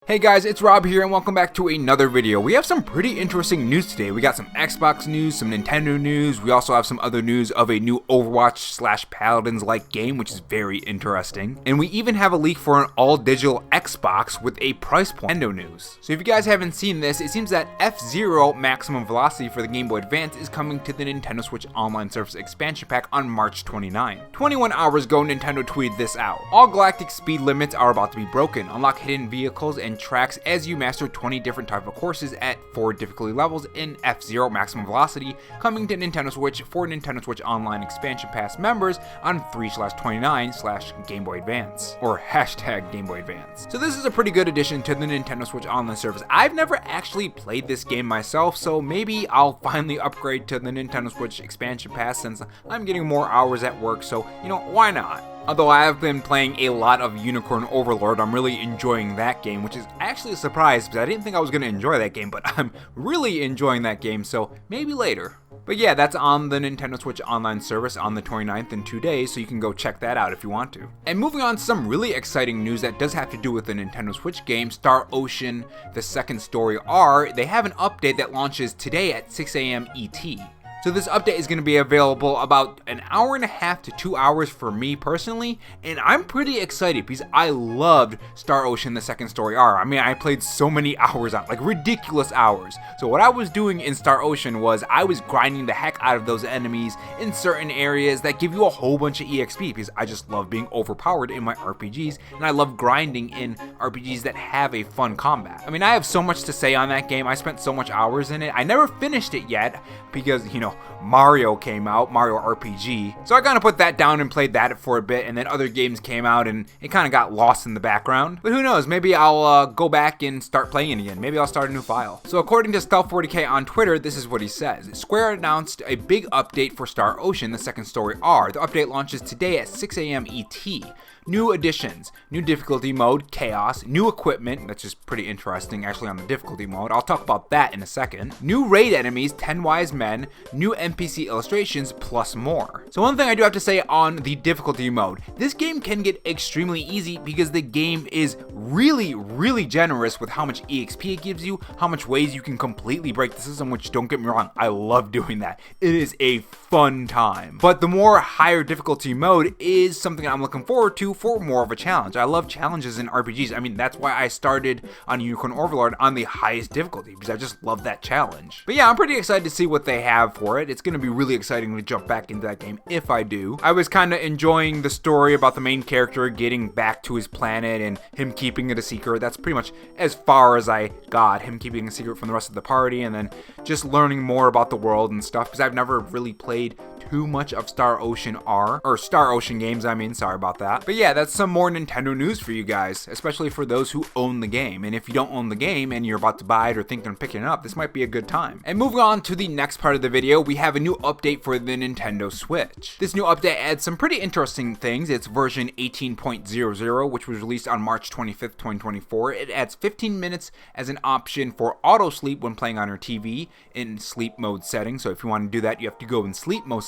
Hey guys, it's Rob here and welcome back to another video. We have some pretty interesting news today. We got some Xbox news, some Nintendo news. We also have some other news of a new Overwatch / Paladins-like game, which is very interesting. And we even have a leak for an all-digital Xbox with a price point. Nintendo news. So if you guys haven't seen this, it seems that F-Zero Maximum Velocity for the Game Boy Advance is coming to the Nintendo Switch Online Service expansion pack on March 29. 21 hours ago, Nintendo tweeted this out. All galactic speed limits are about to be broken. Unlock hidden vehicles and tracks as you master 20 different type of courses at 4 difficulty levels in F-Zero Maximum Velocity, coming to Nintendo Switch for Nintendo Switch Online Expansion Pass members on 3/29/Game Boy Advance, or hashtag Game Boy Advance. So this is a pretty good addition to the Nintendo Switch Online service. I've never actually played this game myself, so maybe I'll finally upgrade to the Nintendo Switch Expansion Pass since I'm getting more hours at work, so why not? Although I have been playing a lot of Unicorn Overlord, I'm really enjoying that game, which is actually a surprise because I didn't think I was going to enjoy that game, but I'm really enjoying that game, so maybe later. But yeah, that's on the Nintendo Switch Online service on the 29th in 2 days, so you can go check that out if you want to. And moving on to some really exciting news that does have to do with the Nintendo Switch game, Star Ocean: The Second Story R. They have an update that launches today at 6 a.m. ET. So this update is going to be available about an hour and a half to 2 hours for me personally, and I'm pretty excited because I loved Star Ocean: The Second Story R. I mean, I played so many hours on it, like ridiculous hours. So what I was doing in Star Ocean was I was grinding the heck out of those enemies in certain areas that give you a whole bunch of EXP because I just love being overpowered in my RPGs, and I love grinding in RPGs that have a fun combat. I mean, I have so much to say on that game. I spent so much hours in it. I never finished it yet because, Mario came out, Mario RPG. So I kind of put that down and played that for a bit, and then other games came out and it kind of got lost in the background. But who knows, maybe I'll go back and start playing it again. Maybe I'll start a new file. So according to Stealth40k on Twitter, this is what he says. Square announced a big update for Star Ocean: The Second Story R. The update launches today at 6 a.m. ET. New additions, new difficulty mode, Chaos, new equipment, that's just pretty interesting actually on the difficulty mode, I'll talk about that in a second, new raid enemies, 10 wise men, new NPC illustrations, plus more. So one thing I do have to say on the difficulty mode, this game can get extremely easy because the game is really generous with how much EXP it gives you, how much ways you can completely break the system, which don't get me wrong, I love doing that. It is a fun time. But the more higher difficulty mode is something I'm looking forward to for more of a challenge. I love challenges in RPGs. I mean, that's why I started on Unicorn Overlord on the highest difficulty, because I just love that challenge. But yeah, I'm pretty excited to see what they have for it. It's going to be really exciting to jump back into that game if I do. I was kind of enjoying the story about the main character getting back to his planet and him keeping it a secret. That's pretty much as far as I got, him keeping a secret from the rest of the party, and then just learning more about the world and stuff, because I've never really played too much of Star Ocean R, or Star Ocean games, I mean, sorry about that. But yeah, that's some more Nintendo news for you guys, especially for those who own the game. And if you don't own the game and you're about to buy it or thinking of picking it up, this might be a good time. And moving on to the next part of the video, we have a new update for the Nintendo Switch. This new update adds some pretty interesting things. It's version 18.00, which was released on March 25th, 2024. It adds 15 minutes as an option for auto sleep when playing on your TV in sleep mode settings. So if you want to do that, you have to go in sleep mode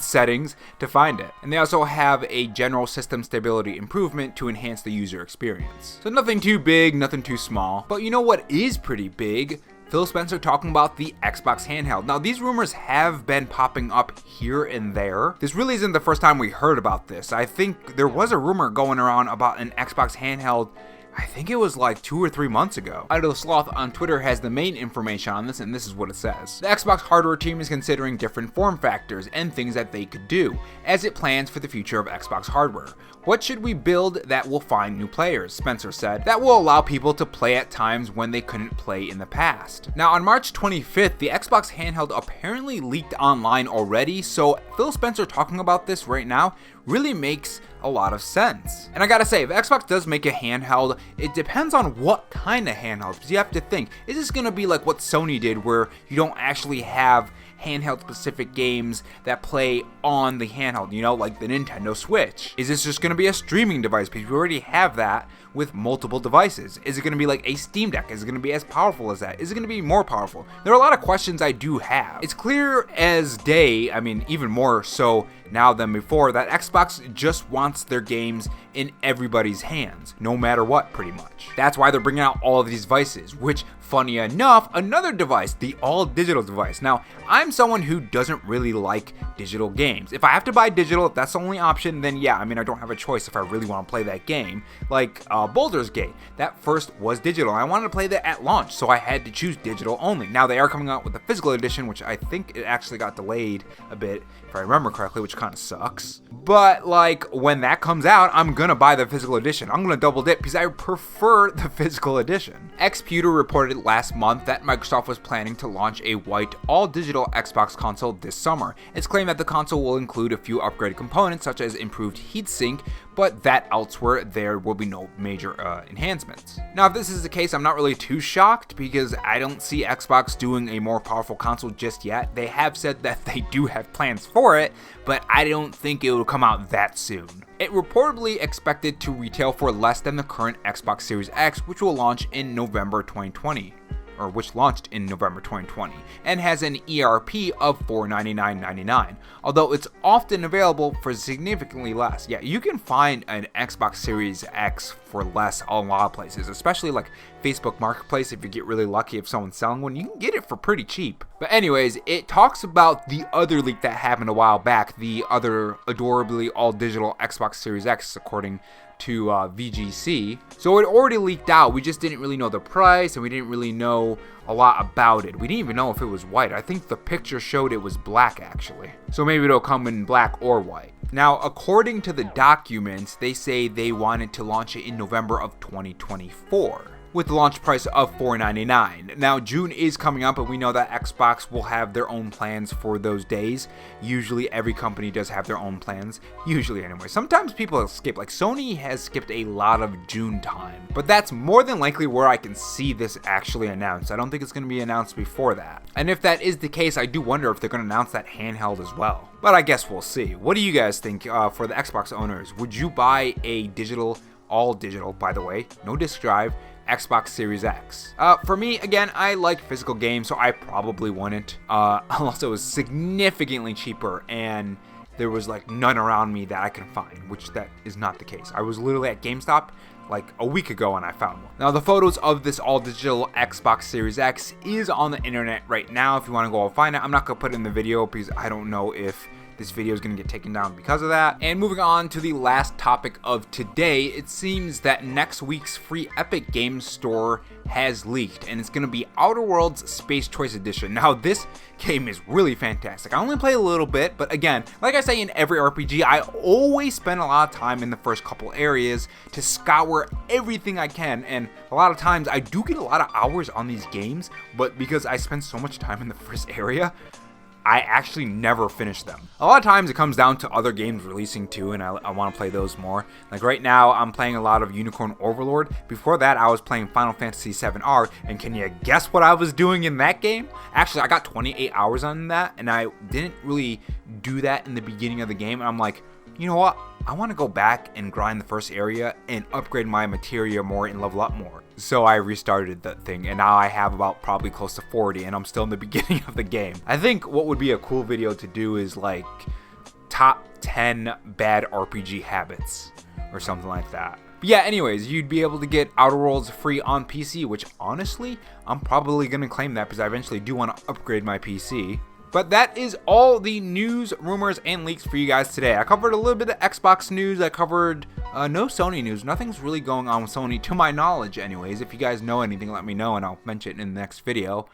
settings to find it. And they also have a general system stability improvement to enhance the user experience. So nothing too big, nothing too small. But you know what is pretty big? Phil Spencer talking about the Xbox handheld. Now, these rumors have been popping up here and there. This really isn't the first time we heard about this. I think there was a rumor going around about an Xbox handheld, I think it was like 2 or 3 months ago. Idle Sloth on Twitter has the main information on this, and this is what it says. The Xbox hardware team is considering different form factors and things that they could do, as it plans for the future of Xbox hardware. What should we build that will find new players? Spencer said. That will allow people to play at times when they couldn't play in the past. Now, on March 25th, the Xbox handheld apparently leaked online already, so Phil Spencer talking about this right now really makes a lot of sense. And I gotta say, if Xbox does make a handheld, it depends on what kind of handheld, because you have to think, is this gonna be like what Sony did, where you don't actually have handheld specific games that play on the handheld, like the Nintendo Switch? Is this just going to be a streaming device? Because we already have that with multiple devices. Is it going to be like a Steam Deck? Is it going to be as powerful as that? Is it going to be more powerful? There are a lot of questions I do have. It's clear as day, I mean, even more so now than before that Xbox just wants their games in everybody's hands, no matter what, pretty much. That's why they're bringing out all of these devices, which, funny enough, another device, the all-digital device. Now, I'm someone who doesn't really like digital games. If I have to buy digital, if that's the only option, then yeah, I mean, I don't have a choice if I really want to play that game. Like Baldur's Gate, that first was digital, and I wanted to play that at launch, so I had to choose digital only. Now, they are coming out with the physical edition, which I think it actually got delayed a bit, if I remember correctly, which kind of sucks. But, like, when that comes out, I'm gonna buy the physical edition. I'm gonna double dip because I prefer the physical edition. Xputer reported last month that Microsoft was planning to launch a white, all-digital Xbox console this summer. It's claimed that the console will include a few upgraded components, such as improved heatsink, but that elsewhere there will be no major enhancements. Now, if this is the case, I'm not really too shocked because I don't see Xbox doing a more powerful console just yet. They have said that they do have plans for it, but I don't think it will come out that soon. It reportedly expected to retail for less than the current Xbox Series X, which will launch in November 2020. Or which launched in November 2020, and has an ERP of $499.99, although it's often available for significantly less. Yeah, you can find an Xbox Series X for less a lot of places, especially like Facebook Marketplace. If you get really lucky, if someone's selling one, you can get it for pretty cheap. But anyways, it talks about the other leak that happened a while back, the other adorably all-digital Xbox Series X, according to VGC. So it already leaked out. We just didn't really know the price, and we didn't really know a lot about it. We didn't even know if it was white. I think the picture showed it was black, actually. So maybe it'll come in black or white. Now, according to the documents, they say they wanted to launch it in November of 2024. With the launch price of $499. Now, June is coming up, and we know that Xbox will have their own plans for those days. Usually, every company does have their own plans. Usually, anyway. Sometimes people skip. Like, Sony has skipped a lot of June time. But that's more than likely where I can see this actually announced. I don't think it's going to be announced before that. And if that is the case, I do wonder if they're going to announce that handheld as well. But I guess we'll see. What do you guys think for the Xbox owners? Would you buy a digital, all digital, by the way, no disc drive, Xbox Series X? For me, again, I like physical games, so I probably wouldn't, unless it was significantly cheaper and there was like none around me that I can find, which that is not the case. I was literally at GameStop like a week ago and I found one. Now, the photos of this all-digital Xbox Series X is on the internet right now. If you want to go and find it, I'm not going to put it in the video because I don't know if this video is going to get taken down because of that. And moving on to the last topic of today, it seems that next week's free Epic Games Store has leaked, and it's going to be Outer Worlds Space Choice Edition. Now, this game is really fantastic. I only play a little bit, but again, like I say in every RPG, I always spend a lot of time in the first couple areas to scour everything I can, and a lot of times I do get a lot of hours on these games, but because I spend so much time in the first area, I actually never finish them. A lot of times it comes down to other games releasing too, and I want to play those more. Like right now, I'm playing a lot of Unicorn Overlord. Before that, I was playing Final Fantasy VII-R, and can you guess what I was doing in that game? Actually, I got 28 hours on that, and I didn't really do that in the beginning of the game, and I'm like, you know what? I want to go back and grind the first area and upgrade my materia more and level up more. So I restarted that thing, and now I have about probably close to 40, and I'm still in the beginning of the game. I think what would be a cool video to do is like top 10 bad RPG habits or something like that. But yeah, anyways, you'd be able to get Outer Worlds free on PC, which honestly, I'm probably going to claim that because I eventually do want to upgrade my PC. But that is all the news, rumors, and leaks for you guys today. I covered a little bit of Xbox news. I covered no Sony news. Nothing's really going on with Sony, to my knowledge anyways. If you guys know anything, let me know, and I'll mention it in the next video.